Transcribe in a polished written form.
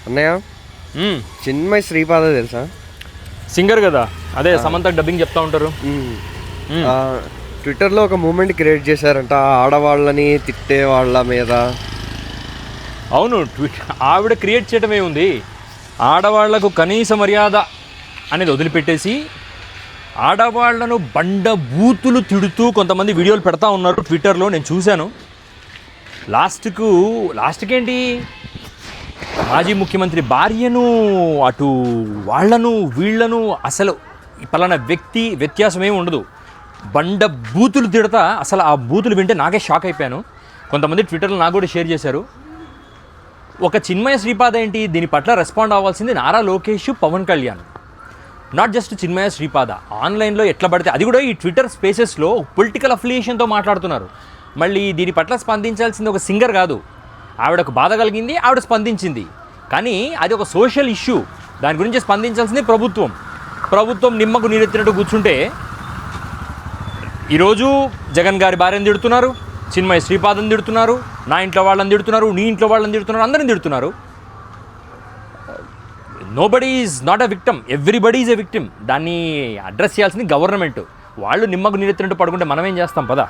అన్నయ్య చిన్మయ్ శ్రీపాద తెలుసా? సింగర్ కదా, అదే సమంత డబ్బింగ్ చెప్తా ఉంటారు. ట్విట్టర్లో ఒక మూమెంట్ క్రియేట్ చేశారంట ఆడవాళ్ళని తిట్టే వాళ్ళ మీద. అవును, ఆవిడ క్రియేట్ చేయడమే ఉంది. ఆడవాళ్లకు కనీస మర్యాద అనేది వదిలిపెట్టేసి ఆడవాళ్లను బండ బూతులు తిడుతూ కొంతమంది వీడియోలు పెడతా ఉన్నారు ట్విట్టర్లో, నేను చూశాను. లాస్ట్కేంటి మాజీ ముఖ్యమంత్రి భార్యను, అటు వాళ్లను వీళ్లను, అసలు పలానా వ్యక్తి వ్యత్యాసం ఏమి ఉండదు, బండ బూతులు తిడతా. అసలు ఆ బూతులు వింటే నాకే షాక్ అయిపోయాను. కొంతమంది ట్విట్టర్లో నాకు కూడా షేర్ చేశారు. ఒక చిన్మయ శ్రీపాద ఏంటి, దీని పట్ల రెస్పాండ్ అవ్వాల్సింది నారా లోకేష్, పవన్ కళ్యాణ్, నాట్ జస్ట్ చిన్మయ శ్రీపాద. ఆన్లైన్లో ఎట్లా పడితే, అది కూడా ఈ ట్విట్టర్ స్పేసెస్లో పొలిటికల్ అఫిలియేషన్తో మాట్లాడుతున్నారు. మళ్ళీ దీని పట్ల స్పందించాల్సింది ఒక సింగర్ కాదు. ఆవిడకు బాధ కలిగింది, ఆవిడ స్పందించింది. కానీ అది ఒక సోషల్ ఇష్యూ, దాని గురించి స్పందించాల్సింది ప్రభుత్వం నిమ్మకు నీరెత్తినట్టు కూర్చుంటే ఈరోజు జగన్ గారి భార్యను తిడుతున్నారు, చిన్మయ శ్రీపాదం తిడుతున్నారు, నా ఇంట్లో వాళ్ళని తిడుతున్నారు, నీ ఇంట్లో వాళ్ళని తిడుతున్నారు, అందరిని తిడుతున్నారు. Nobody is not a victim, everybody is a victim. దాన్ని అడ్రస్ చేయాల్సింది గవర్నమెంట్. వాళ్ళు నిమ్మకు నీరెత్తినట్టు పడుకుంటే మనం ఏం చేస్తాం? పదా.